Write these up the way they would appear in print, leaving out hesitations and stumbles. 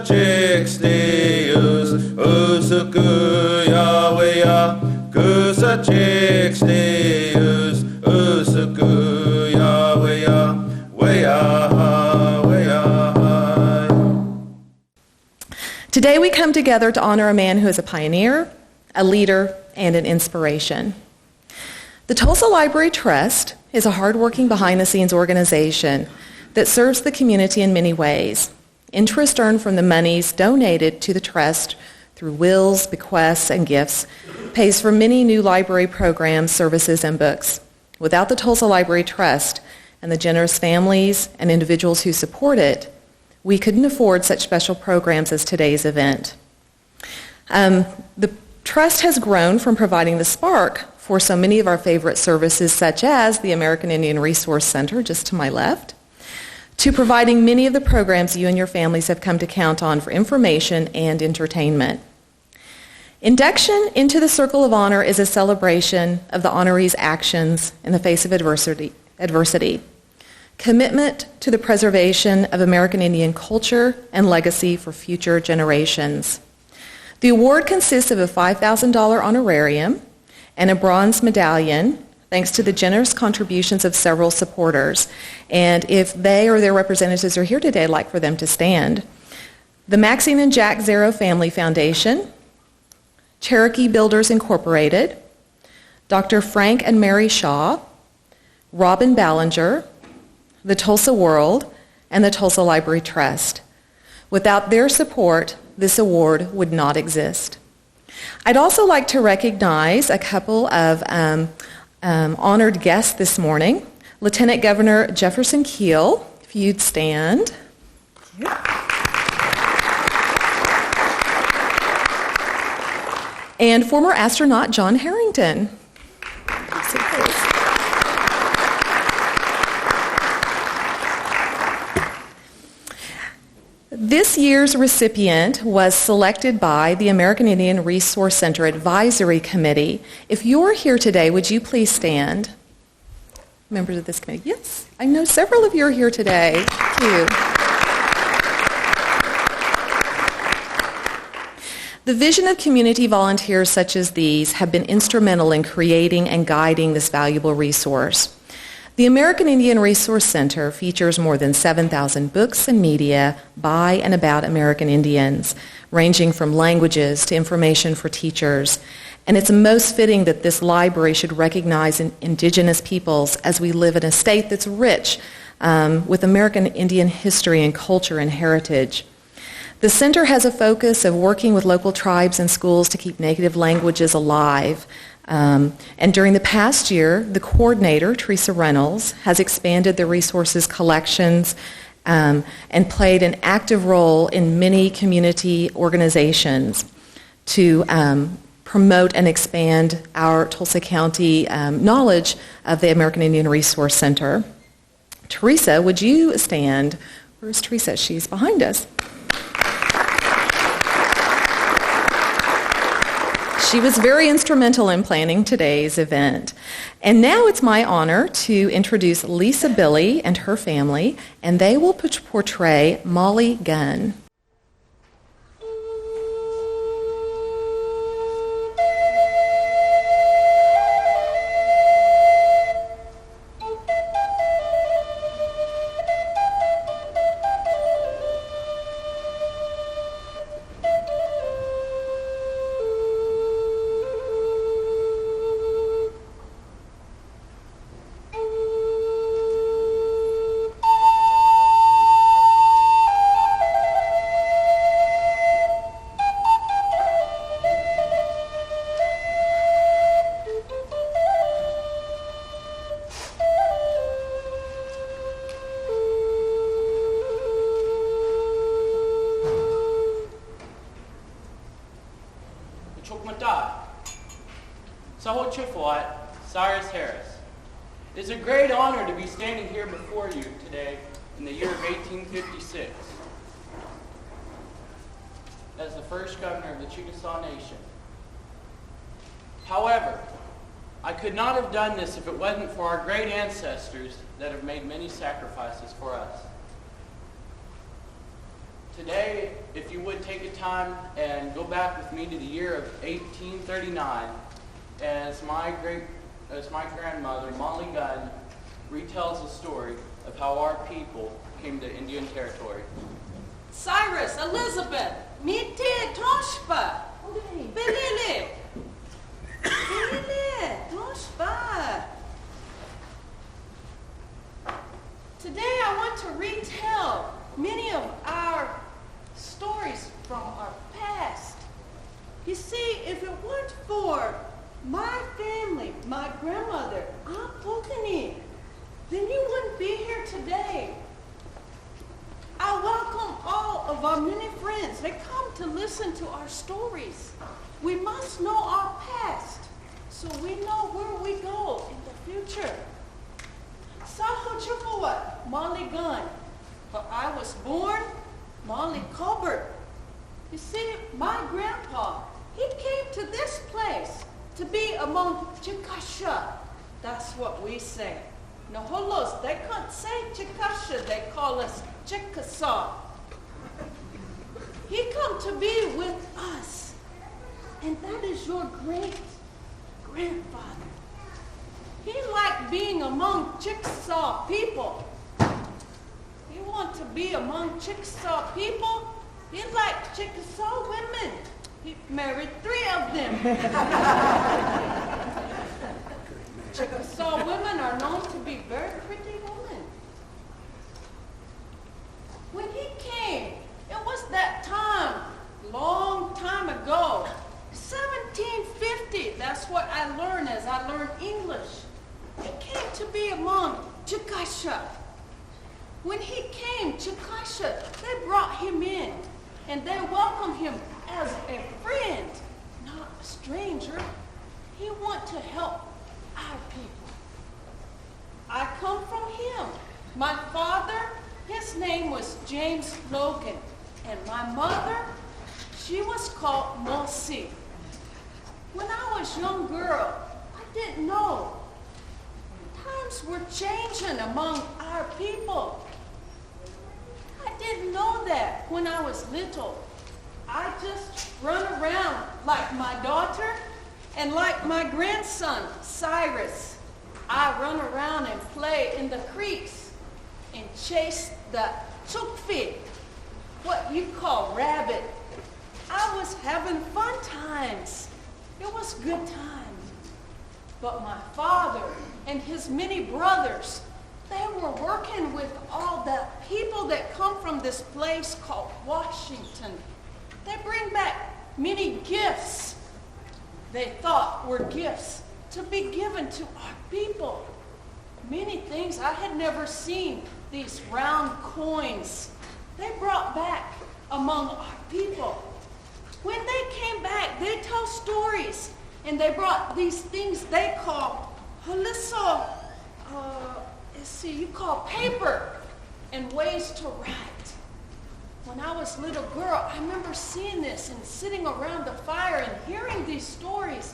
Kusachixtius, Usukuya, Kusachixtius, Usukuya, Today we come together to honor a man who is a pioneer, a leader, and an inspiration. The Tulsa Library Trust is a hardworking behind-the-scenes organization that serves the community in many ways. Interest earned from the monies donated to the trust through wills, bequests, and gifts pays for many new library programs, services, and books. Without the Tulsa Library Trust and the generous families and individuals who support it, we couldn't afford such special programs as today's event. The Trust has grown from providing the spark for so many of our favorite services, such as the American Indian Resource Center, just to my left, to providing many of the programs you and your families have come to count on for information and entertainment. Induction into the Circle of Honor is a celebration of the honoree's actions in the face of adversity. Commitment to the preservation of American Indian culture and legacy for future generations. The award consists of a $5,000 honorarium and a bronze medallion, thanks to the generous contributions of several supporters. And if they or their representatives are here today, I'd like for them to stand. The Maxine and Jack Zero Family Foundation, Cherokee Builders Incorporated, Dr. Frank and Mary Shaw, Robin Ballinger, the Tulsa World, and the Tulsa Library Trust. Without their support, this award would not exist. I'd also like to recognize a couple of honored guests this morning. Lieutenant Governor Jefferson Keel, if you'd stand. And former astronaut John Harrington. This year's recipient was selected by the American Indian Resource Center Advisory Committee. If you're here today, would you please stand? Members of this committee. Yes, I know several of you are here today. Thank you. The vision of community volunteers such as these have been instrumental in creating and guiding this valuable resource. The American Indian Resource Center features more than 7,000 books and media by and about American Indians, ranging from languages to information for teachers. And it's most fitting that this library should recognize indigenous peoples as we live in a state that's rich with American Indian history and culture and heritage. The center has a focus of working with local tribes and schools to keep native languages alive. And during the past year, the coordinator, Teresa Reynolds, has expanded the resources collections and played an active role in many community organizations to promote and expand our Tulsa County knowledge of the American Indian Resource Center. Teresa, would you stand? Where's Teresa? She's behind us. She was very instrumental in planning today's event. And now it's my honor to introduce Lisa Billy and her family, and they will portray Molly Gunn. Cyrus Harris. It is a great honor to be standing here before you today in the year of 1856 as the first governor of the Chickasaw Nation. However, I could not have done this if it wasn't for our great ancestors that have made many sacrifices for us. Today, if you would take a time and go back with me to the year of 1839, as my grandmother, Molly Gunn, retells the story of how our people came to Indian Territory. Cyrus, Elizabeth, Mite, Toshpa, Belele, Toshpa. Today I want to retell many of our stories from our past. You see, if it weren't for my family, my grandmother, Aunt Pokini, then you wouldn't be here today. I welcome all of our many friends. They come to listen to our stories. We must know our past so we know where we go in the future. Saho Chupawat, Molly Gunn. Where I was born, Molly Colbert. You see, my grandpa, he came to this place to be among Chickasaw. That's what we say. Noholos, they can't say Chickasaw, they call us Chickasaw. He come to be with us, and that is your great-grandfather. He liked being among Chickasaw people. You want to be among Chickasaw people? He liked Chickasaw women. He married 3 of them. Chickasaw women are known to be very pretty women. When he came, it was that time, long time ago, 1750. That's what I learned as I learned English. He came to be among Chickasaw. When he came, Chickasaw, they brought him in, and they welcomed him as a friend, not a stranger. He wanted to help our people. I come from him. My father, his name was James Logan, and my mother, she was called Mosi. When I was a young girl, I didn't know. Times were changing among our people. I didn't know that when I was little. I just run around like my daughter and like my grandson, Cyrus. I run around and play in the creeks and chase the chukfi, what you call rabbit. I was having fun times. It was good times. But my father and his many brothers, they were working with all the people that come from this place called Washington. They bring back many gifts they thought were gifts to be given to our people. Many things I had never seen, these round coins. They brought back among our people. When they came back, they tell stories, and they brought these things they call haliso, you call paper, and ways to write. When I was a little girl, I remember seeing this and sitting around the fire and hearing these stories.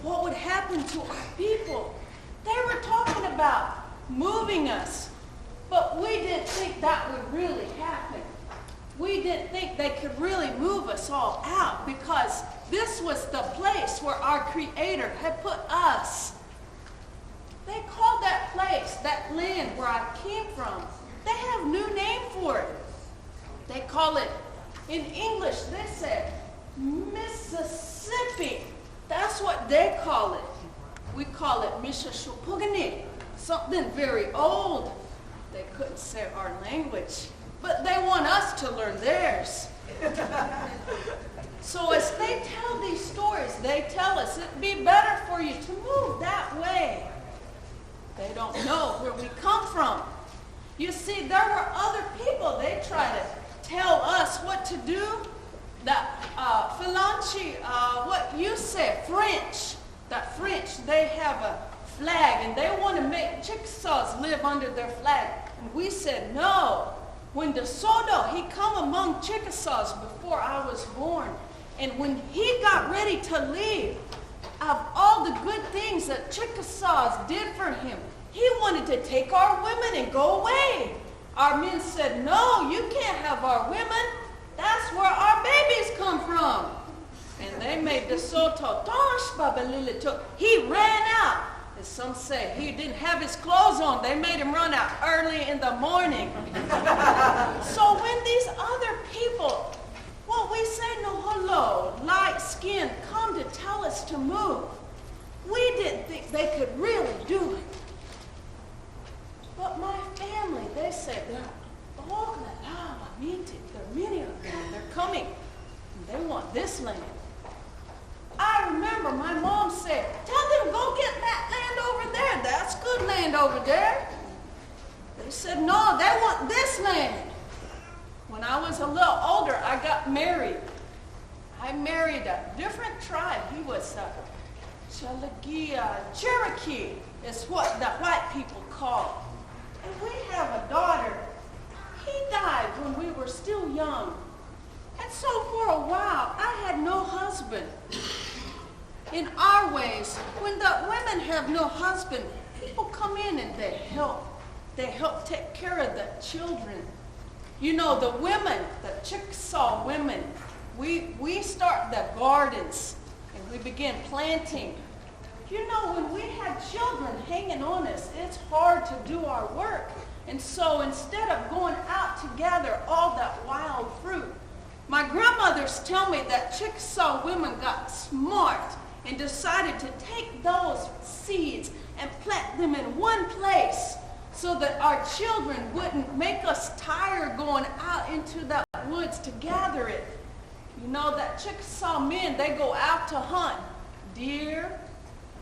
What would happen to our people? They were talking about moving us, but we didn't think that would really happen. We didn't think they could really move us all out because this was the place where our Creator had put us. They called that place, that land where I came from, they have a new name for it. They call it, in English, they said, Mississippi. That's what they call it. We call it Mishashupugani, something very old. They couldn't say our language, but they want us to learn theirs. So as they tell these stories, they tell us it'd be better for you to move that way. They don't know where we come from. You see, there were other people, they try to tell us what to do. That Philanchi, what you said, French. The French, they have a flag, and they want to make Chickasaws live under their flag. And we said, no. When De Soto, he come among Chickasaws before I was born. And when he got ready to leave, of all the good things that Chickasaws did for him, he wanted to take our women and go away. Our men said, no, you can't have our women. And they made De Soto, Tosh Babalilito. He ran out. As some say, he didn't have his clothes on. They made him run out early in the morning. So when these other people, well, we say no hello, light skin, come to tell us to move, we didn't think they could really do it. But my family, they said, they're many of them, they're coming. And they want this land. I remember my mom said, tell them go get that land over there. That's good land over there. They said, no, they want this land. When I was a little older, I got married. I married a different tribe. He was Cherokee is what the white people call. And we have a daughter. He died when we were still young. And so for a while, I had no husband. In our ways, when the women have no husband, people come in and they help. They help take care of the children. You know, the women, the Chickasaw women, we start the gardens and we begin planting. You know, when we have children hanging on us, it's hard to do our work. And so instead of going out to gather all that wild fruit, my grandmothers tell me that Chickasaw women got smart and decided to take those seeds and plant them in one place so that our children wouldn't make us tired going out into the woods to gather it. You know that Chickasaw men, they go out to hunt deer.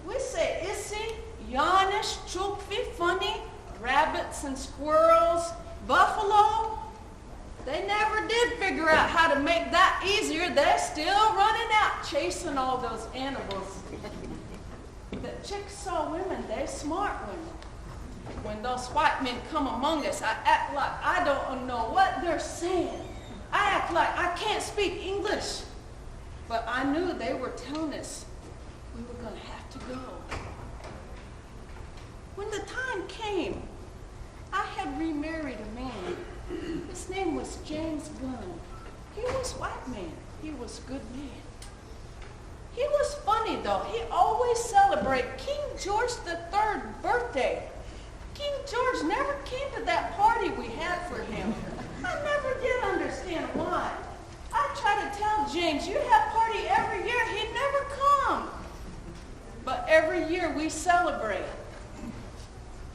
We say issy, yanish, chukfi, funny, rabbits and squirrels, buffalo. They never did figure out how to make that easier. They're still running out chasing all those animals. The Chickasaw women, they're smart women. When those white men come among us, I act like I don't know what they're saying. I act like I can't speak English. But I knew they were telling us we were going to have to go. When the time came, I had remarried a man. His name was James Gunn. He was white man. He was good man. He was funny though. He always celebrated King George III's birthday. King George never came to that party we had for him. I never did understand why. I tried to tell James, you have party every year. He'd never come. But every year we celebrate.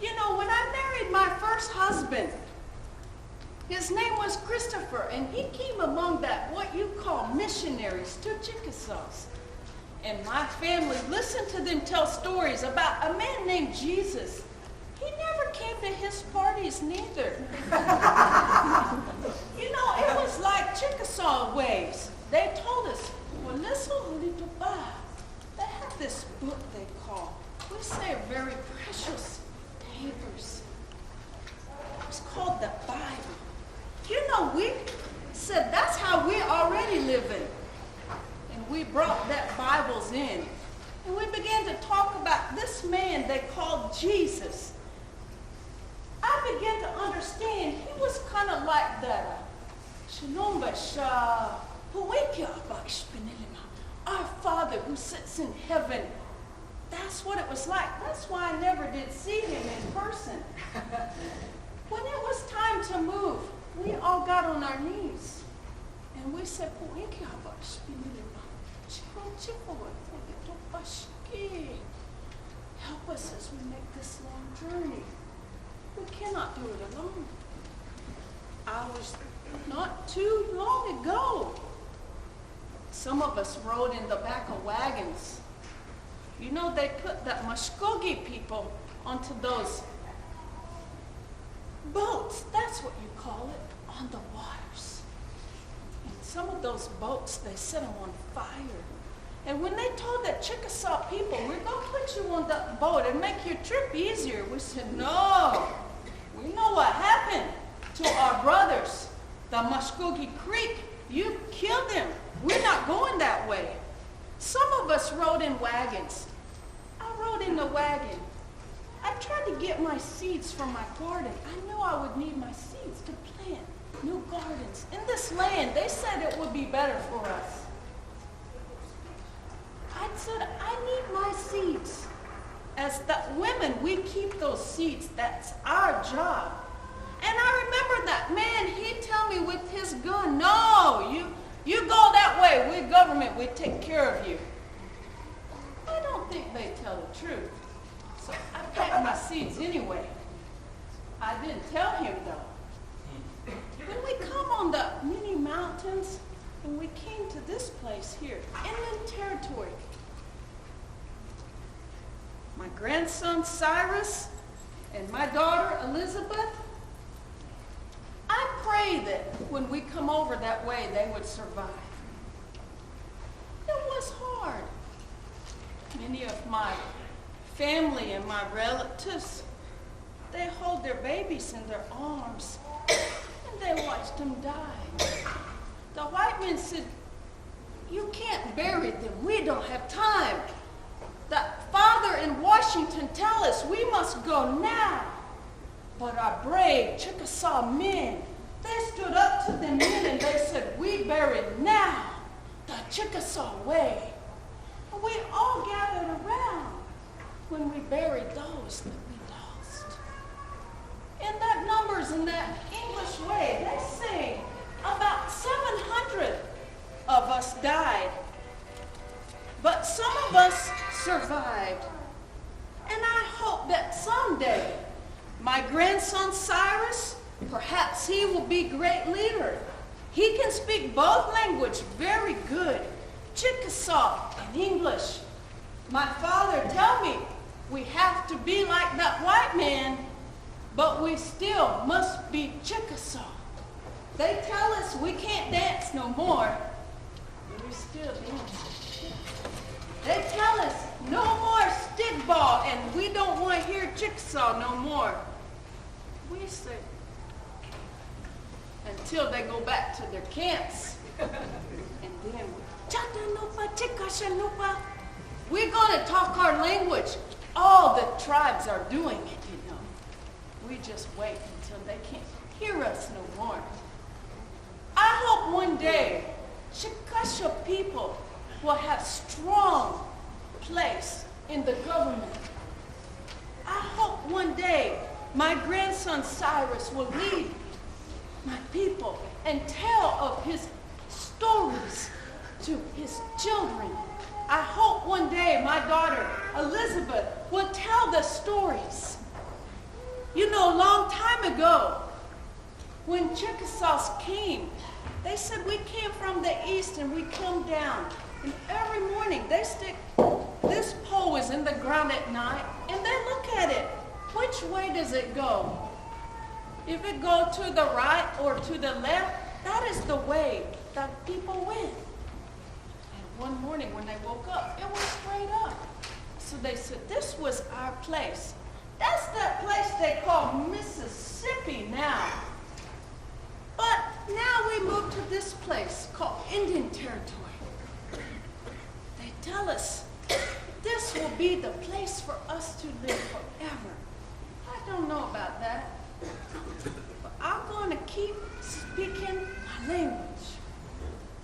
You know, when I married my first husband, his name was Christopher, and he came among that, what you call missionaries to Chickasaws. And my family listened to them tell stories about a man named Jesus. He never came to his parties neither. You know, it was like Chickasaw ways. They told us, well, listen, they have this book they call, we say very precious papers. It's called the Bible. You know, we said that's how we're already living. And we brought that Bibles in. And we began to talk about this man they called Jesus. I began to understand he was kind of like that. Our Father who sits in heaven. That's what it was like. That's why I never did see him in person. When it was time to move, we all got on our knees. And we said, help us as we make this long journey. We cannot do it alone. Hours not too long ago, some of us rode in the back of wagons. You know, they put that Muskogee people onto those boats, that's what you call it, on the waters. And some of those boats, they set them on fire. And when they told the Chickasaw people, we're going to put you on that boat and make your trip easier, we said, no. We know what happened to our brothers, the Muskogee Creek. You killed them. We're not going that way. Some of us rode in wagons. I rode in the wagon. I tried to get my seeds from my garden. I knew I would need my seeds to plant new gardens. In this land, they said it would be better for us. said, I need my seeds. As the women, we keep those seeds. That's our job. And I remember that man, he'd tell me with his gun, no, you go that way. We're government. We take care of you. I don't think they tell the truth. So I packed my seeds anyway. I didn't tell him, though. When we come on the many mountains, and we came to this place here, inland territory, my grandson Cyrus and my daughter Elizabeth, I pray that when we come over that way, they would survive. It was hard. Many of my family and my relatives, they hold their babies in their arms, and they watch them die. The white men said, you can't bury them. We don't have time. The father in Washington tell us we must go now. But our brave Chickasaw men, they stood up to the men and they said, we bury now, the Chickasaw way. And we all gathered around when we buried those that we lost. In that numbers, in that English way, they say about 700 of us died. But some of us survived. And I hope that someday my grandson Cyrus, perhaps he will be great leader. He can speak both languages very good, Chickasaw and English. My father tell me we have to be like that white man, but we still must be Chickasaw. They tell us we can't dance no more, but we still dance. They tell us no more stickball, and we don't want to hear Chickasaw no more. We say, until they go back to their camps. And then, we're going to talk our language. All the tribes are doing it, you know. We just wait until they can't hear us no more. I hope one day Chickasaw people will have strong place in the government. I hope one day my grandson Cyrus will lead my people and tell of his stories to his children. I hope one day my daughter Elizabeth will tell the stories. You know, a long time ago, when Chickasaws came, they said we came from the east and we come down. And every morning they stick, this pole is in the ground at night, and they look at it. Which way does it go? If it go to the right or to the left, that is the way that people went. And one morning when they woke up, it was straight up. So they said, this was our place. That's that place they call Mississippi now. But now we moved to this place called Indian Territory. They tell us this will be the place for us to live forever. I don't know about that. But I'm going to keep speaking my language.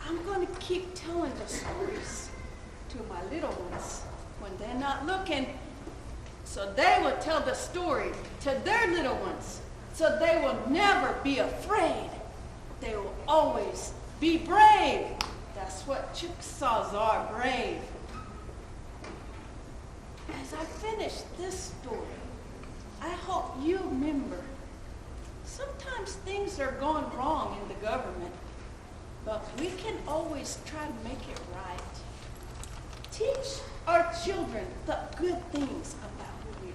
I'm going to keep telling the stories to my little ones when they're not looking. So they will tell the story to their little ones. So they will never be afraid. They will always be brave. That's what Chickasaws are, brave. As I finish this story, I hope you remember, sometimes things are going wrong in the government, but we can always try to make it right. Teach our children the good things about who we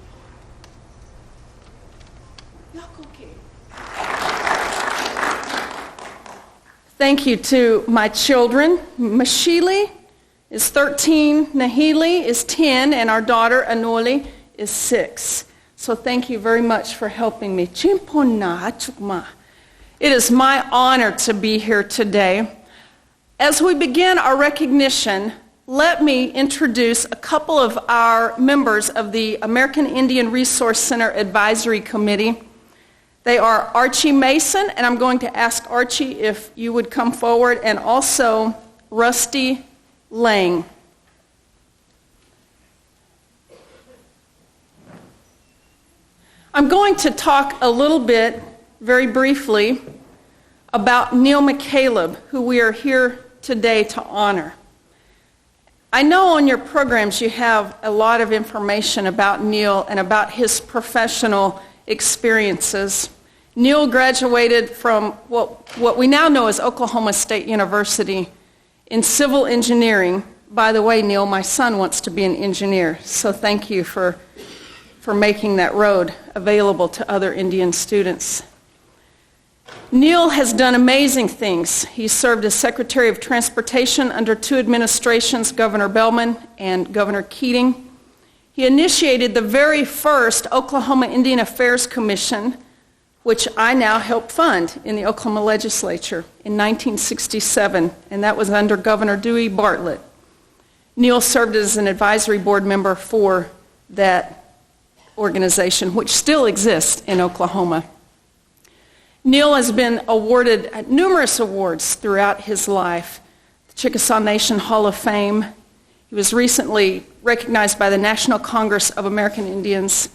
are. Yakoke. Thank you to my children. Mashili is 13, Nahili is 10, and our daughter Anoli is 6. So thank you very much for helping me. It is my honor to be here today. As we begin our recognition, let me introduce a couple of our members of the American Indian Resource Center Advisory Committee. They are Archie Mason, and I'm going to ask Archie if you would come forward, and also Rusty Lang. I'm going to talk a little bit, very briefly, about Neal McCaleb, who we are here today to honor. I know on your programs you have a lot of information about Neal and about his professional experiences. Neal graduated from what we now know as Oklahoma State University in civil engineering. By the way, Neal, my son wants to be an engineer, so thank you for making that road available to other Indian students. Neal has done amazing things. He served as Secretary of Transportation under two administrations, Governor Bellman and Governor Keating. He initiated the very first Oklahoma Indian Affairs Commission, which I now help fund in the Oklahoma legislature in 1967, and that was under Governor Dewey Bartlett. Neal served as an advisory board member for that organization, which still exists in Oklahoma. Neal has been awarded numerous awards throughout his life. The Chickasaw Nation Hall of Fame. He was recently recognized by the National Congress of American Indians.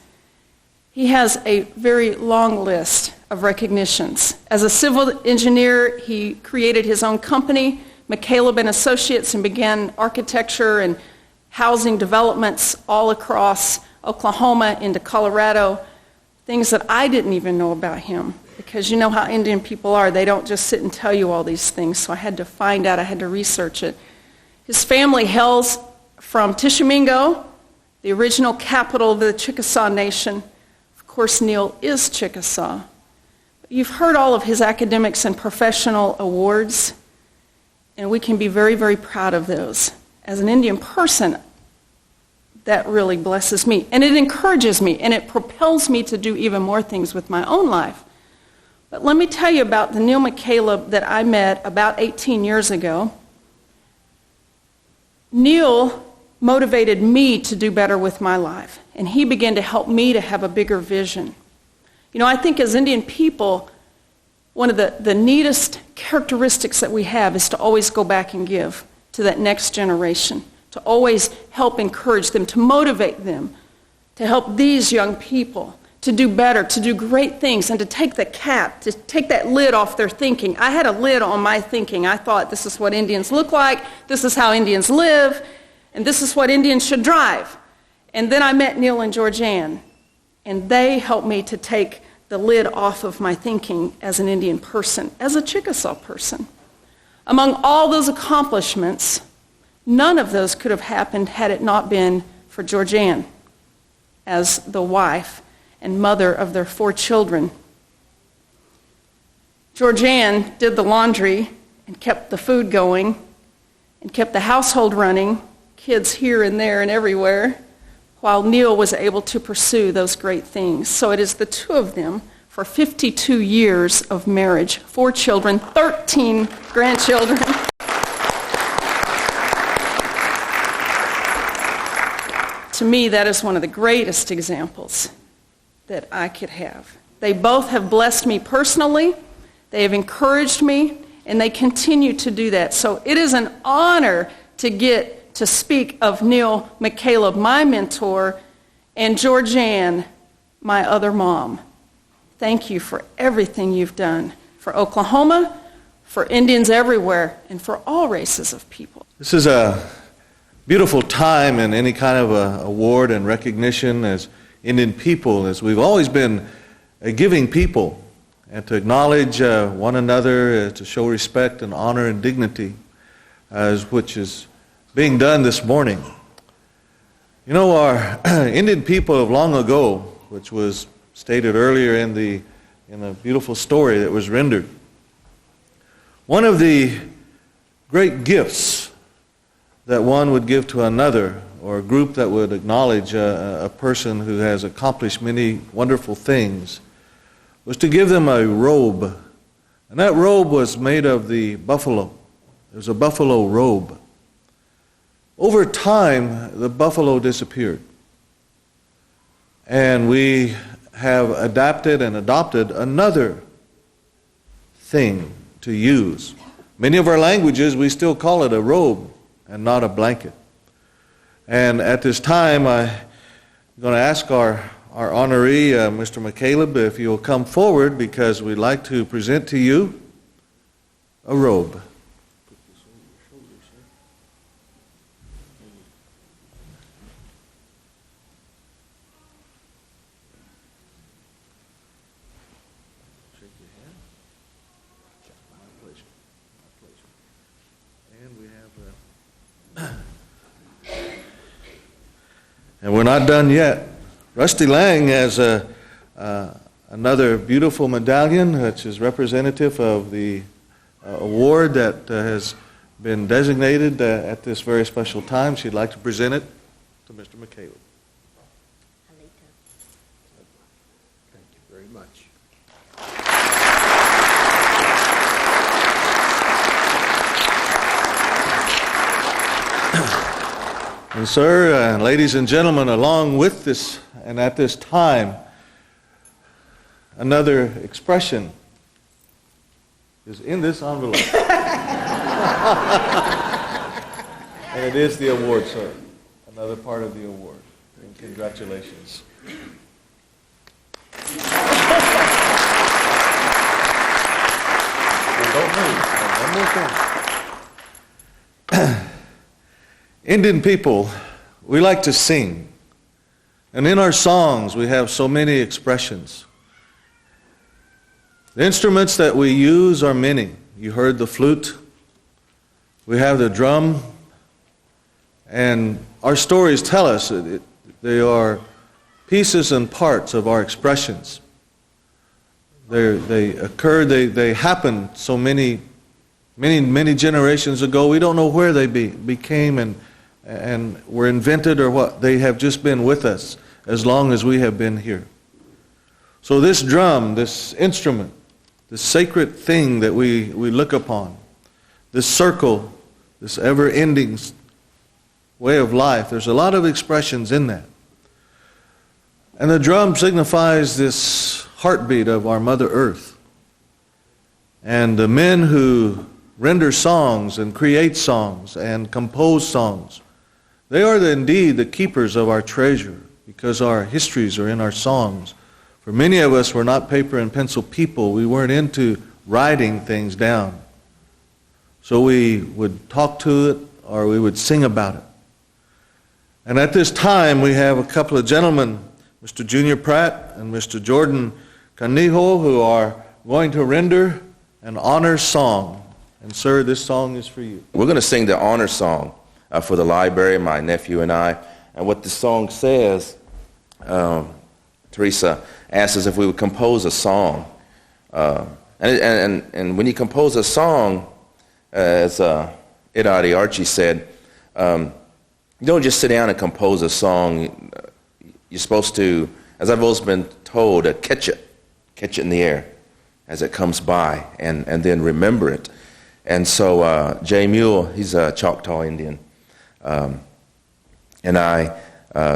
He has a very long list of recognitions. As a civil engineer, he created his own company, McCaleb and Associates, and began architecture and housing developments all across Oklahoma into Colorado, things that I didn't even know about him. Because you know how Indian people are. They don't just sit and tell you all these things. So I had to find out. I had to research it. His family hails from Tishomingo, the original capital of the Chickasaw Nation. Of course, Neal is Chickasaw. You've heard all of his academics and professional awards, and we can be very, very proud of those. As an Indian person, that really blesses me. And it encourages me, and it propels me to do even more things with my own life. But let me tell you about the Neal McCaleb that I met about 18 years ago. Neal motivated me to do better with my life, and he began to help me to have a bigger vision. You know, I think as Indian people, one of the neatest characteristics that we have is to always go back and give to that next generation, to always help encourage them, to motivate them, to help these young people to do better, to do great things, and to take the cap, to take that lid off their thinking. I had a lid on my thinking. I thought this is what Indians look like, this is how Indians live, and this is what Indians should drive. And then I met Neal and Georgianne, and they helped me to take the lid off of my thinking as an Indian person, as a Chickasaw person. Among all those accomplishments, none of those could have happened had it not been for Georgianne as the wife and mother of their 4 children. Georgianne did the laundry and kept the food going and kept the household running, kids here and there and everywhere, while Neal was able to pursue those great things. So it is the two of them for 52 years of marriage, 4 children, 13 grandchildren. To me, that is one of the greatest examples that I could have. They both have blessed me personally, they have encouraged me, and they continue to do that. So it is an honor to get to speak of Neal McCaleb, my mentor, and Georgianne, my other mom. Thank you for everything you've done for Oklahoma, for Indians everywhere, and for all races of people. This is a beautiful time in any kind of a award and recognition as Indian people, as we've always been a giving people, and to acknowledge one another, to show respect and honor and dignity, which is being done this morning. You know, our Indian people of long ago, which was stated earlier in a beautiful story that was rendered, one of the great gifts that one would give to another, or a group that would acknowledge a person who has accomplished many wonderful things, was to give them a robe. And that robe was made of the buffalo. It was a buffalo robe. Over time, the buffalo disappeared. And we have adapted and adopted another thing to use. Many of our languages, we still call it a robe and not a blanket. And at this time, I'm going to ask our our honoree, Mr. McCaleb, if you'll come forward, because we'd like to present to you a robe. And we're not done yet. Rusty Lang has another beautiful medallion, which is representative of the award that has been designated at this very special time. She'd like to present it to Mr. McCaleb. Thank you very much. And sir, ladies and gentlemen, along with this and at this time, another expression is in this envelope. And it is the award, sir. Another part of the award. And congratulations. And don't move. One more thing. Indian people, we like to sing. And in our songs, we have so many expressions. The instruments that we use are many. You heard the flute. We have the drum. And our stories tell us that they are pieces and parts of our expressions. They happened so many generations ago. We don't know where they became and were invented or what. They have just been with us as long as we have been here. So this drum, this instrument, this sacred thing that we look upon, this circle, this ever-ending way of life, there's a lot of expressions in that. And the drum signifies this heartbeat of our Mother Earth. And the men who render songs and create songs and compose songs, they are indeed the keepers of our treasure, because our histories are in our songs. For many of us, we're not paper and pencil people. We weren't into writing things down. So we would talk to it or we would sing about it. And at this time, we have a couple of gentlemen, Mr. Junior Pratt and Mr. Jordan Canijo, who are going to render an honor song. And sir, this song is for you. We're going to sing the honor song for the library, my nephew and I. And what the song says, Teresa asked us if we would compose a song. And when you compose a song, as Idadi Archie said, you don't just sit down and compose a song. You're supposed to, as I've always been told, catch it in the air as it comes by, and then remember it. And so Jay Mule, he's a Choctaw Indian, and I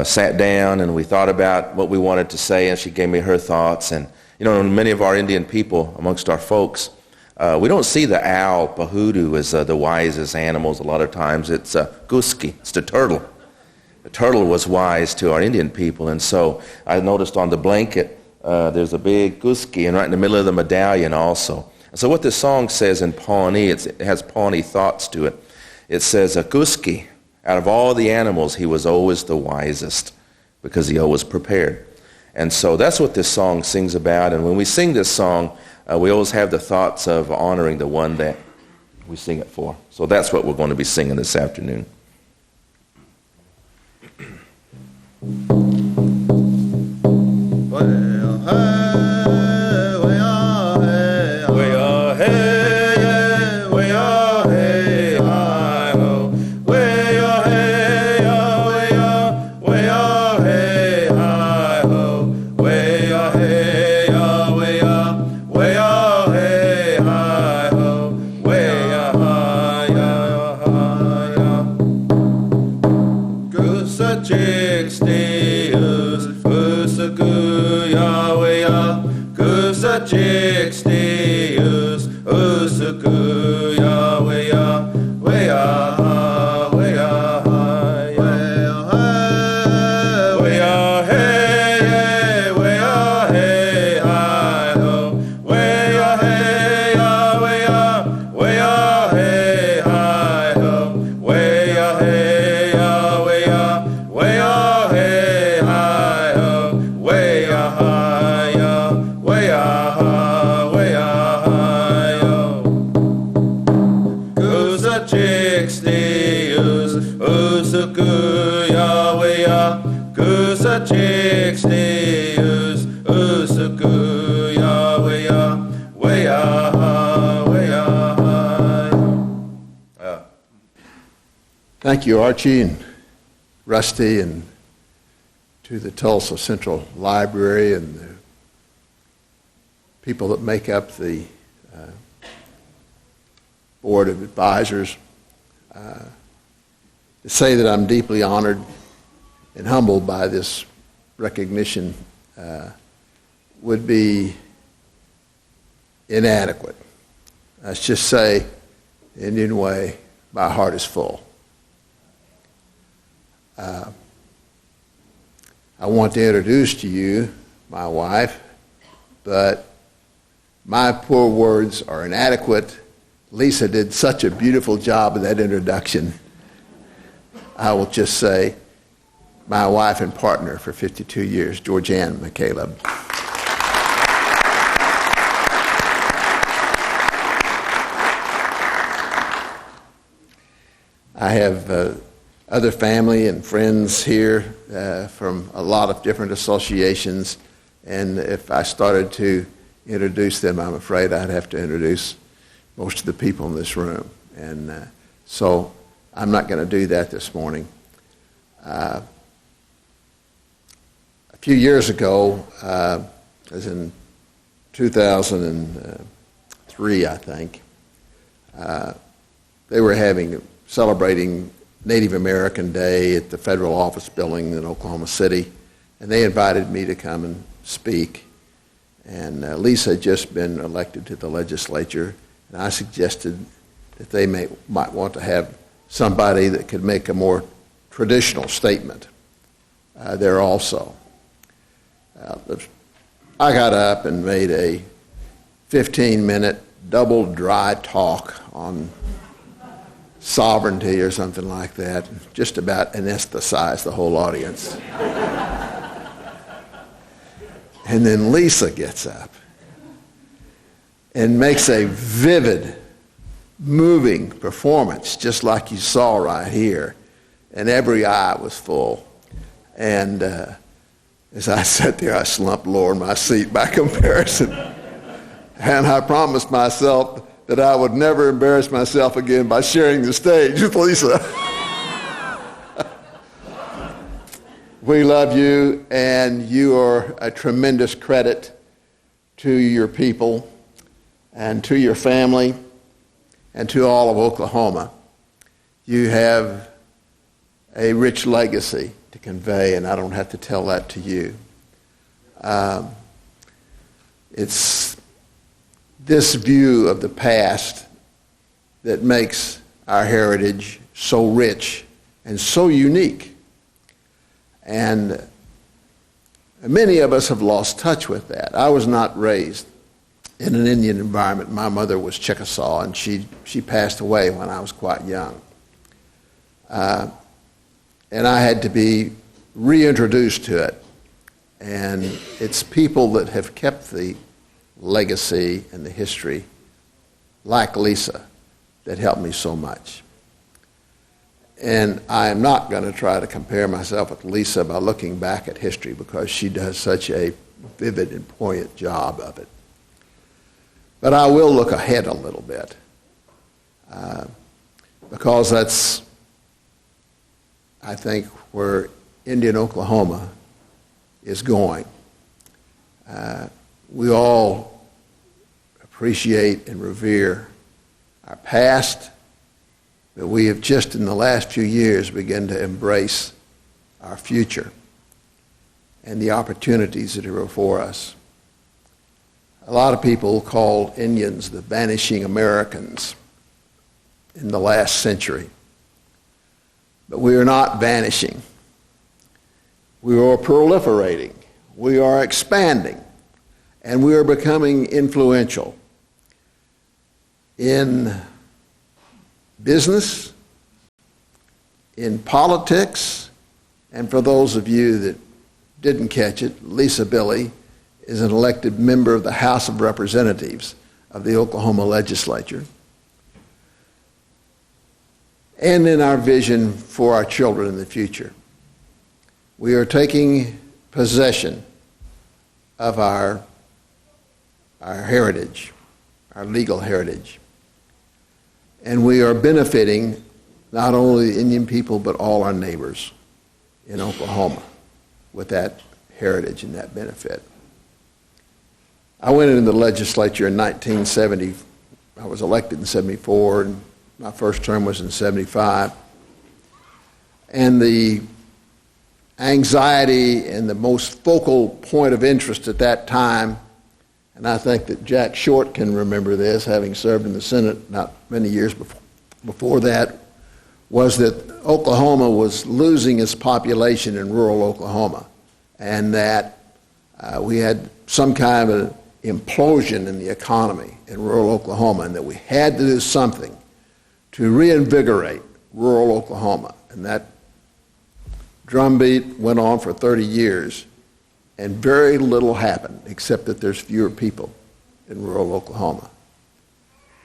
sat down and we thought about what we wanted to say, and she gave me her thoughts. And you know, many of our Indian people, amongst our folks, we don't see the owl, pahudu, as the wisest animals. A lot of times it's guski, it's the turtle. The turtle was wise to our Indian people, and so I noticed on the blanket there's a big guski, and right in the middle of the medallion also. And so what this song says in Pawnee, it has Pawnee thoughts to it. It says, a guski, out of all the animals, he was always the wisest because he always prepared. And so that's what this song sings about. And when we sing this song, we always have the thoughts of honoring the one that we sing it for. So that's what we're going to be singing this afternoon. Chickasaw, Yahweh, Thank you, Archie and Rusty, and to the Tulsa Central Library and the people that make up the Board of Advisors. To say that I'm deeply honored and humbled by this recognition would be inadequate. Let's just say, the Indian way, my heart is full. I want to introduce to you my wife, but my poor words are inadequate. Lisa did such a beautiful job of that introduction. I will just say, my wife and partner for 52 years, Georgianne McCaleb. I have other family and friends here from a lot of different associations, and if I started to introduce them, I'm afraid I'd have to introduce most of the people in this room. And so I'm not going to do that this morning. A few years ago, as in 2003, I think, they were celebrating Native American Day at the federal office building in Oklahoma City, and they invited me to come and speak. And Lisa had just been elected to the legislature, and I suggested that they might want to have somebody that could make a more traditional statement there also. I got up and made a 15-minute double dry talk on sovereignty or something like that, just about anesthetized the whole audience. And then Lisa gets up and makes a vivid, moving performance, just like you saw right here. And every eye was full. And as I sat there, I slumped lower in my seat by comparison. And I promised myself that I would never embarrass myself again by sharing the stage with Lisa. We love you, and you are a tremendous credit to your people and to your family and to all of Oklahoma. You have a rich legacy to convey, and I don't have to tell that to you. It's this view of the past that makes our heritage so rich and so unique. And many of us have lost touch with that. I was not raised in an Indian environment. My mother was Chickasaw, and she passed away when I was quite young. And I had to be reintroduced to it. And it's people that have kept the legacy and the history, like Lisa, that helped me so much. And I am not going to try to compare myself with Lisa by looking back at history, because she does such a vivid and poignant job of it. But I will look ahead a little bit, because that's, I think, where Indian Oklahoma is going. We all appreciate and revere our past, but we have just in the last few years begun to embrace our future and the opportunities that are before us. A lot of people call Indians the vanishing Americans in the last century. But we are not vanishing. We are proliferating. We are expanding. And we are becoming influential in business, in politics, and for those of you that didn't catch it, Lisa Billy is an elected member of the House of Representatives of the Oklahoma legislature. And in our vision for our children in the future, we are taking possession of our heritage, our legal heritage. And we are benefiting not only the Indian people, but all our neighbors in Oklahoma with that heritage and that benefit. I went into the legislature in 1970. I was elected in 74, and my first term was in 75. And the anxiety and the most focal point of interest at that time, and I think that Jack Short can remember this, having served in the Senate not many years before that, was that Oklahoma was losing its population in rural Oklahoma, and that we had some kind of an implosion in the economy in rural Oklahoma, and that we had to do something to reinvigorate rural Oklahoma. And that drumbeat went on for 30 years, and very little happened except that there's fewer people in rural Oklahoma.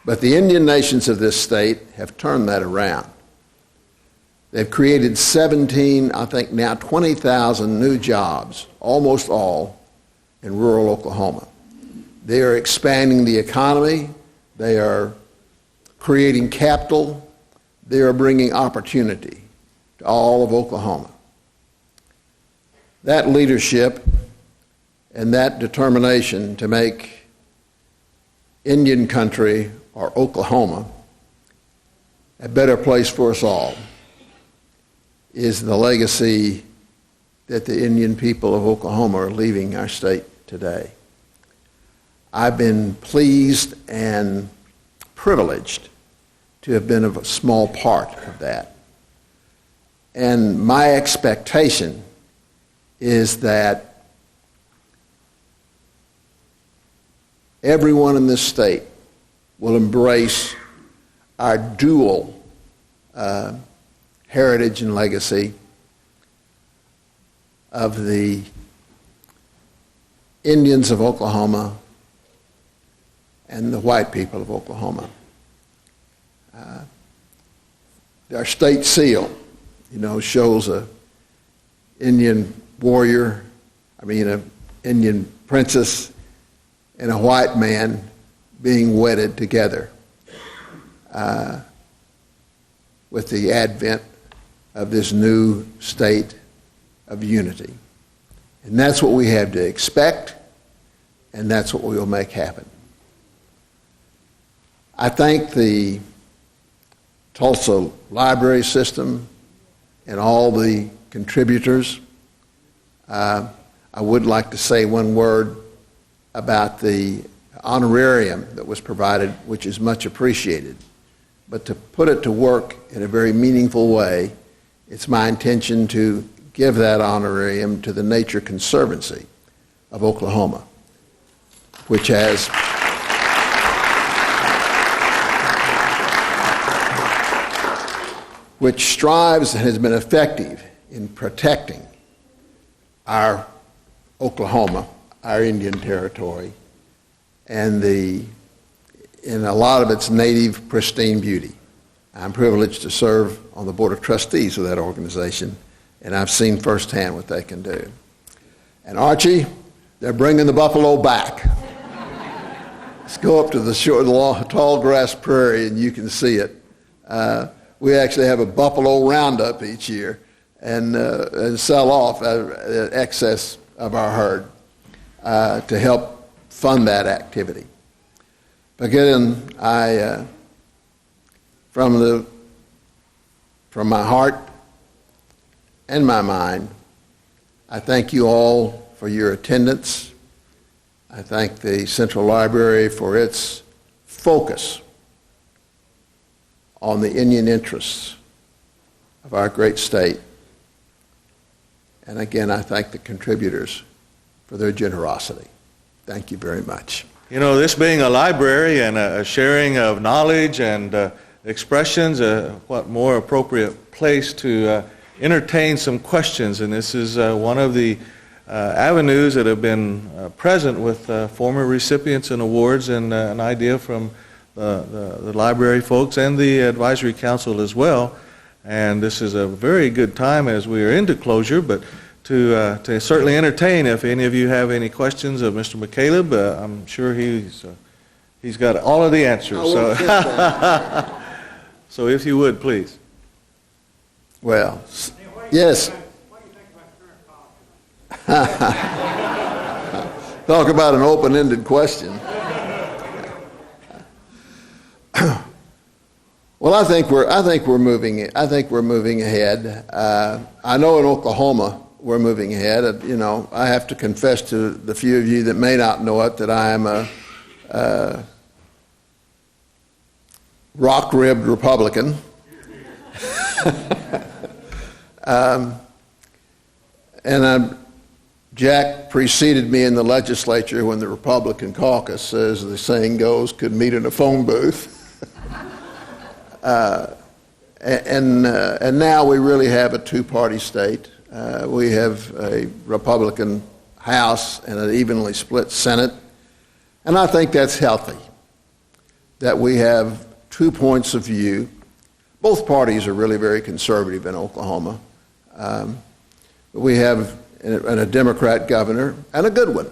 But the Indian nations of this state have turned that around. They've created 17, I think now 20,000 new jobs, almost all in rural Oklahoma. They are expanding the economy. They are creating capital. They are bringing opportunity to all of Oklahoma. That leadership and that determination to make Indian country, or Oklahoma, a better place for us all is the legacy that the Indian people of Oklahoma are leaving our state today. I've been pleased and privileged to have been a small part of that. And my expectation is that everyone in this state will embrace our dual heritage and legacy of the Indians of Oklahoma and the white people of Oklahoma. Our state seal, shows an Indian an Indian princess and a white man being wedded together with the advent of this new state of unity. And that's what we have to expect, and that's what we will make happen. I thank the Tulsa library system and all the contributors. I would like to say one word about the honorarium that was provided, which is much appreciated. But to put it to work in a very meaningful way, it's my intention to give that honorarium to the Nature Conservancy of Oklahoma, which strives and has been effective in protecting our Oklahoma, our Indian territory, and in a lot of its native pristine beauty. I'm privileged to serve on the board of trustees of that organization, and I've seen firsthand what they can do. And Archie, they're bringing the buffalo back. Let's go up to the shore, the tall grass prairie, and you can see it. We actually have a buffalo roundup each year and sell off excess of our herd to help fund that activity. Again, from my heart and my mind, I thank you all for your attendance. I thank the Central Library for its focus on the Indian interests of our great state. And again, I thank the contributors for their generosity. Thank you very much. This being a library and a sharing of knowledge and expressions, what more appropriate place to entertain some questions. And this is one of the avenues that have been present with former recipients and awards, and an idea from the library folks and the advisory council as well. And this is a very good time as we are into closure, but to certainly entertain if any of you have any questions of Mr. McCaleb. I'm sure he's got all of the answers. So, so if you would, please. Well, yes. Talk about an open-ended question. Well, I think we're moving ahead. I know in Oklahoma we're moving ahead. You know, I have to confess to the few of you that may not know it that I am a rock-ribbed Republican. Jack preceded me in the legislature when the Republican caucus, as the saying goes, could meet in a phone booth. And now we really have a two-party state. We have a Republican House and an evenly split Senate. And I think that's healthy, that we have 2 points of view. Both parties are really very conservative in Oklahoma. We have a Democrat governor and a good one.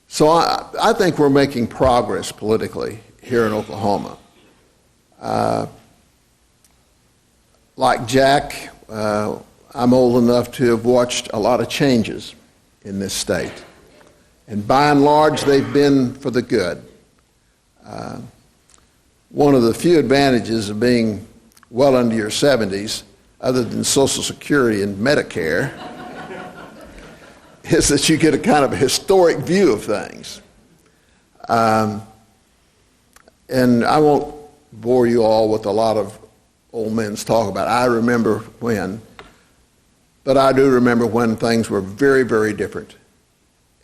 So I think we're making progress politically here in Oklahoma. Like Jack, I'm old enough to have watched a lot of changes in this state. And by and large, they've been for the good. One of the few advantages of being well into your 70s, other than Social Security and Medicare, is that you get a kind of a historic view of things. And I won't bore you all with a lot of old men's talk about it. I remember when, but I do remember when things were very, very different,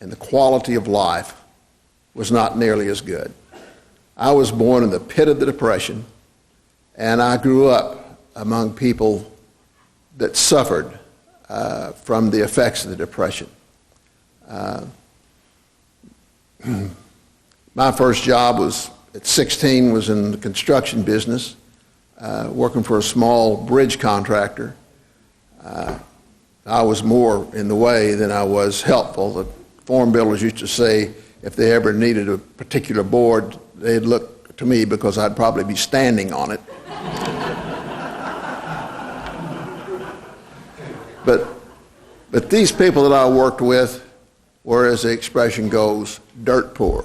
and the quality of life was not nearly as good. I was born in the pit of the Depression, and I grew up among people that suffered from the effects of the Depression. My first job was at 16 was in the construction business, working for a small bridge contractor. I was more in the way than I was helpful. The farm builders used to say if they ever needed a particular board, they'd look to me because I'd probably be standing on it. But these people that I worked with were, as the expression goes, dirt poor.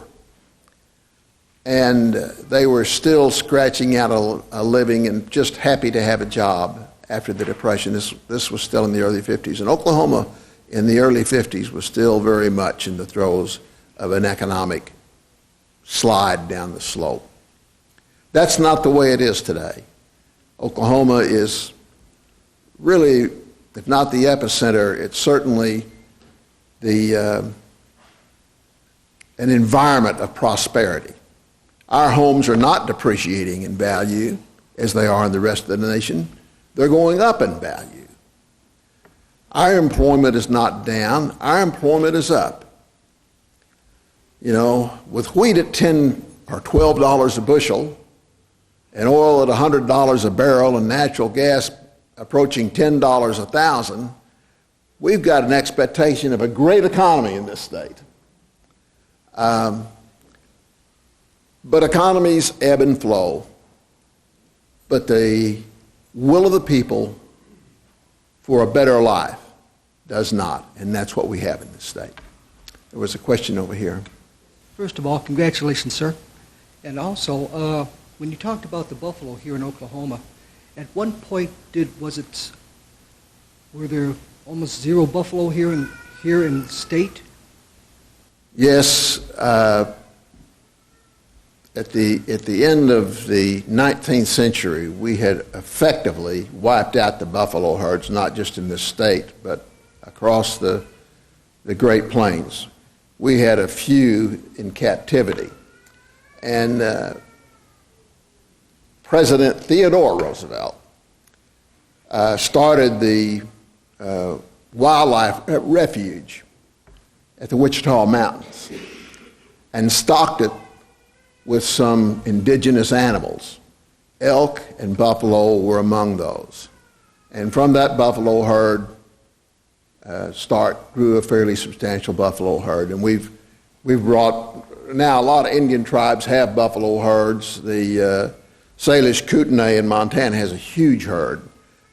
And they were still scratching out a living and just happy to have a job after the Depression. This was still in the early 50s. And Oklahoma in the early 50s was still very much in the throes of an economic slide down the slope. That's not the way it is today. Oklahoma is really, if not the epicenter, it's certainly an environment of prosperity. Our homes are not depreciating in value as they are in the rest of the nation. They're going up in value. Our employment is not down. Our employment is up. You know, with wheat at $10 or $12 a bushel and oil at $100 a barrel and natural gas approaching $10 a thousand, we've got an expectation of a great economy in this state. But economies ebb and flow. But the will of the people for a better life does not. And that's what we have in this state. There was a question over here. First of all, congratulations, sir. And also, when you talked about the buffalo here in Oklahoma, at one point were there almost zero buffalo here in the state? Yes. At the end of the 19th century, we had effectively wiped out the buffalo herds, not just in this state, but across the Great Plains. We had a few in captivity. And President Theodore Roosevelt started the wildlife refuge at the Wichita Mountains and stocked it with some indigenous animals. Elk and buffalo were among those. And from that buffalo herd grew a fairly substantial buffalo herd. And we've brought, now a lot of Indian tribes have buffalo herds. The Salish Kootenai in Montana has a huge herd,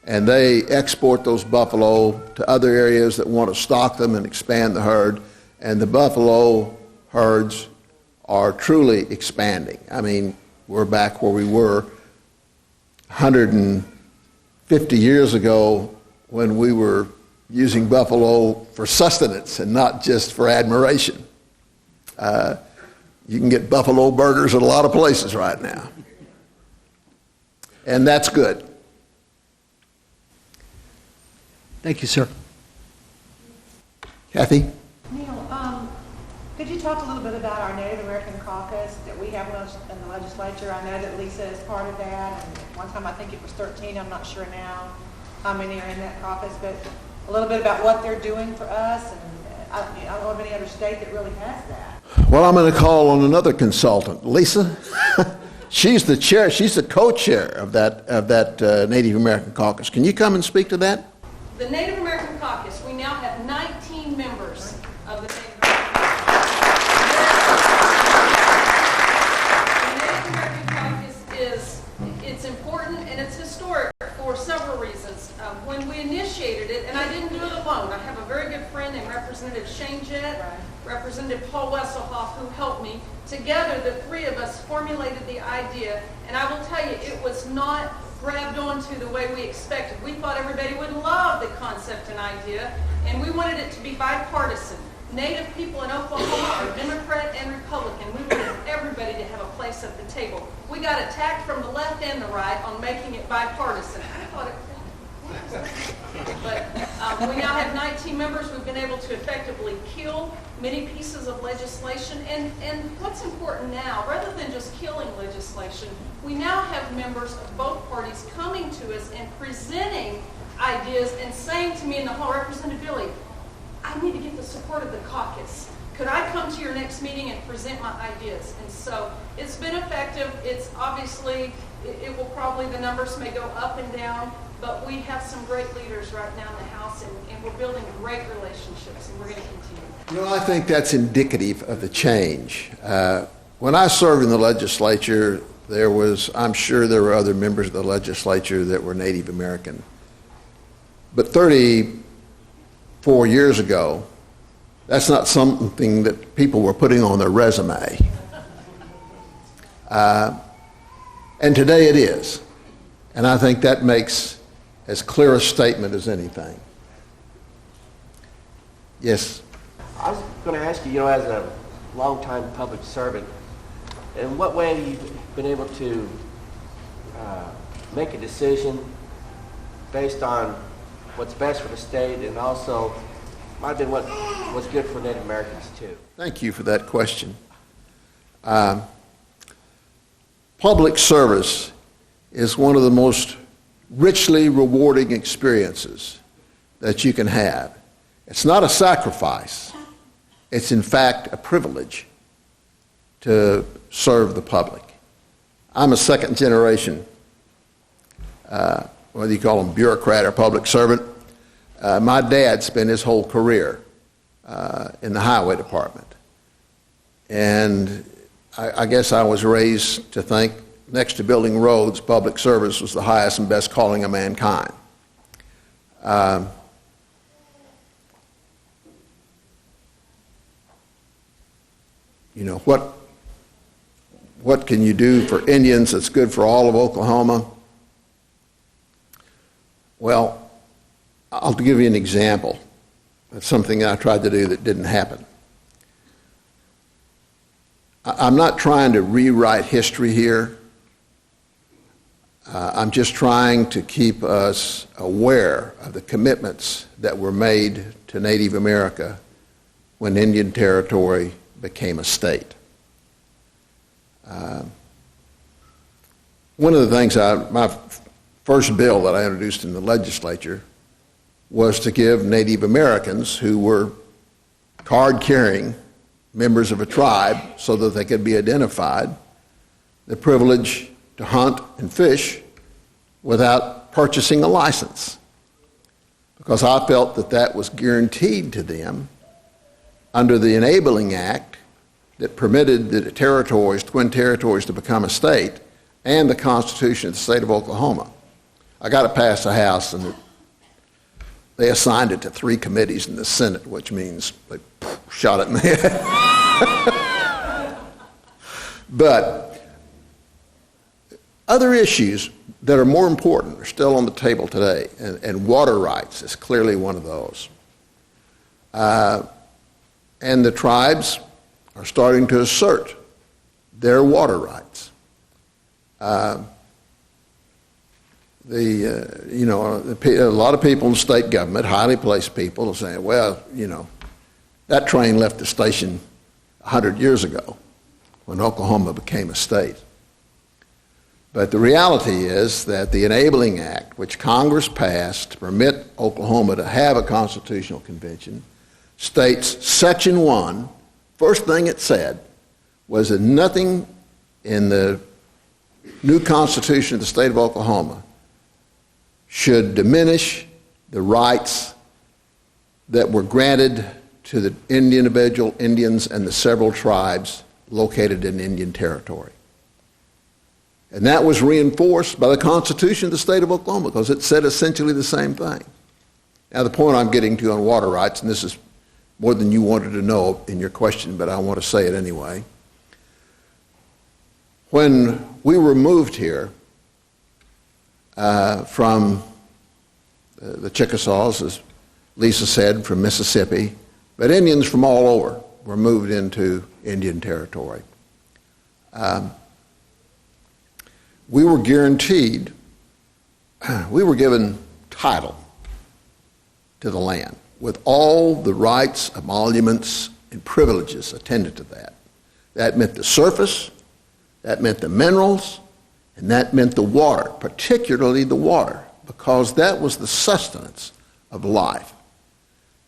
and they export those buffalo to other areas that want to stock them and expand the herd, and the buffalo herds are truly expanding. I mean, we're back where we were 150 years ago when we were using buffalo for sustenance and not just for admiration. You can get buffalo burgers at a lot of places right now. And that's good. Thank you, sir. Kathy? Neal, could you talk a little bit about our Native American Caucus that we have in the legislature? I know that Lisa is part of that, and one time I think it was 13, I'm not sure now how many are in that caucus, but a little bit about what they're doing for us, and I don't know of any other state that really has that. Well, I'm going to call on another consultant, Lisa. She's the chair, she's the co-chair of that Native American Caucus. Can you come and speak to that? The Native American Caucus, we now have 19 members of the Native American Caucus. The Native American Caucus it's important and it's historic for several reasons. When we initiated it, and I didn't do it alone, I have a very good friend named Representative Shane Jett, Representative Paul Wesselhoff, who helped me. Together, the three of us formulated the idea, and I will tell you, it was not grabbed onto the way we expected. We thought everybody would love the concept and idea, and we wanted it to be bipartisan. Native people in Oklahoma are Democrat and Republican. We wanted everybody to have a place at the table. We got attacked from the left and the right on making it bipartisan. I thought it but we now have 19 members. We've been able to effectively kill many pieces of legislation. And what's important now, rather than just killing legislation, we now have members of both parties coming to us and presenting ideas and saying to me in the hall, Representative Billy, I need to get the support of the caucus. Could I come to your next meeting and present my ideas? And so it's been effective. It's obviously, it will probably, the numbers may go up and down, but we have some great leaders right now in the House, and we're building great relationships, and we're going to continue. You know, I think that's indicative of the change. When I served in the legislature, I'm sure there were other members of the legislature that were Native American. But 34 years ago, that's not something that people were putting on their resume. And today it is. And I think that makes as clear a statement as anything. Yes? I was going to ask you, as a longtime public servant, in what way have you been able to make a decision based on what's best for the state, and also might have been what's good for Native Americans too? Thank you for that question. Public service is one of the most richly rewarding experiences that you can have. It's not a sacrifice. It's in fact a privilege to serve the public. I'm a second generation, whether you call them bureaucrat or public servant. My dad spent his whole career in the highway department. And I guess I was raised to think next to building roads, public service was the highest and best calling of mankind. What can you do for Indians that's good for all of Oklahoma? Well, I'll give you an example of something I tried to do that didn't happen. I'm not trying to rewrite history here. I'm just trying to keep us aware of the commitments that were made to Native America when Indian Territory became a state. One of the things, my first bill that I introduced in the legislature was to give Native Americans who were card-carrying members of a tribe so that they could be identified the privilege to hunt and fish without purchasing a license, because I felt that that was guaranteed to them under the Enabling Act that permitted the territories, twin territories, to become a state, and the Constitution of the state of Oklahoma. I got it passed the House, and they assigned it to 3 committees in the Senate, which means they shot it in the head. But other issues that are more important are still on the table today, and water rights is clearly one of those. And the tribes are starting to assert their water rights. A lot of people in the state government, highly placed people, are saying, well, that train left the station 100 years ago when Oklahoma became a state. But the reality is that the Enabling Act, which Congress passed to permit Oklahoma to have a constitutional convention, states Section 1, first thing it said was that nothing in the new Constitution of the state of Oklahoma should diminish the rights that were granted to the individual Indians and the several tribes located in Indian Territory. And that was reinforced by the Constitution of the state of Oklahoma because it said essentially the same thing. Now, the point I'm getting to on water rights, and this is more than you wanted to know in your question, but I want to say it anyway. When we were moved here from the Chickasaws, as Lisa said, from Mississippi, but Indians from all over were moved into Indian Territory. We were guaranteed, we were given title to the land with all the rights, emoluments, and privileges attendant to that. That meant the surface, that meant the minerals, and that meant the water, particularly the water, because that was the sustenance of life.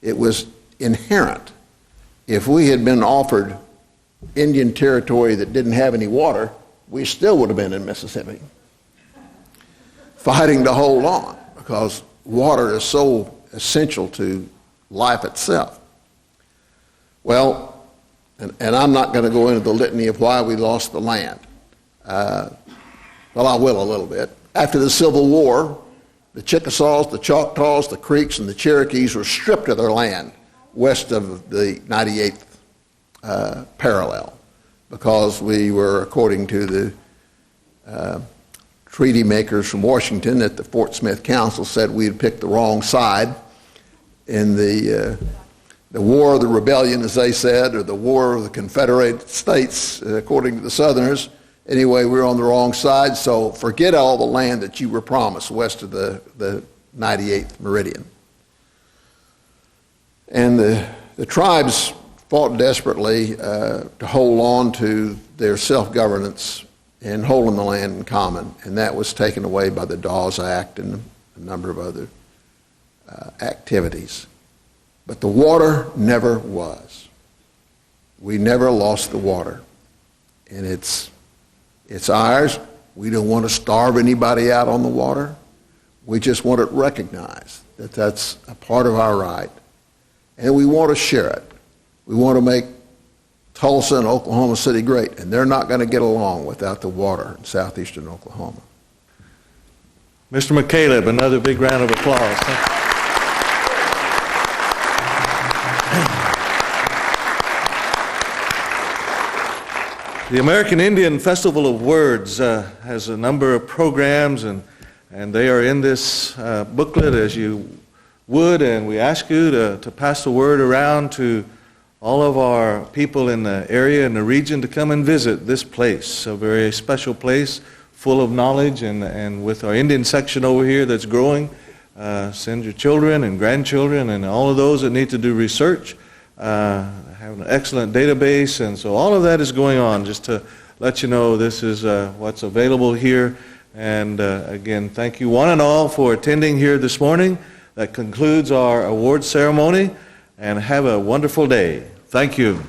It was inherent. If we had been offered Indian Territory that didn't have any water, we still would have been in Mississippi, fighting to hold on, because water is so essential to life itself. Well, and I'm not going to go into the litany of why we lost the land. Well, I will a little bit. After the Civil War, the Chickasaws, the Choctaws, the Creeks, and the Cherokees were stripped of their land west of the 98th parallel, because we were, according to the treaty makers from Washington at the Fort Smith Council, said we had picked the wrong side in the War of the Rebellion, as they said, or the War of the Confederate States, according to the Southerners. Anyway, we were on the wrong side, so forget all the land that you were promised west of the 98th meridian. And the tribes fought desperately to hold on to their self-governance and holding the land in common, and that was taken away by the Dawes Act and a number of other activities. But the water never was. We never lost the water, and it's ours. We don't want to starve anybody out on the water. We just want it recognized that that's a part of our right, and we want to share it. We want to make Tulsa and Oklahoma City great, and they're not going to get along without the water in southeastern Oklahoma. Mr. McCaleb, another big round of applause. The American Indian Festival of Words has a number of programs, and they are in this booklet as you would, and we ask you to pass the word around to all of our people in the area and the region to come and visit this place, a very special place full of knowledge, and with our Indian section over here that's growing, send your children and grandchildren and all of those that need to do research. Have an excellent database, and so all of that is going on, just to let you know this is what's available here. And again, thank you one and all for attending here this morning. That concludes our award ceremony, and have a wonderful day. Thank you.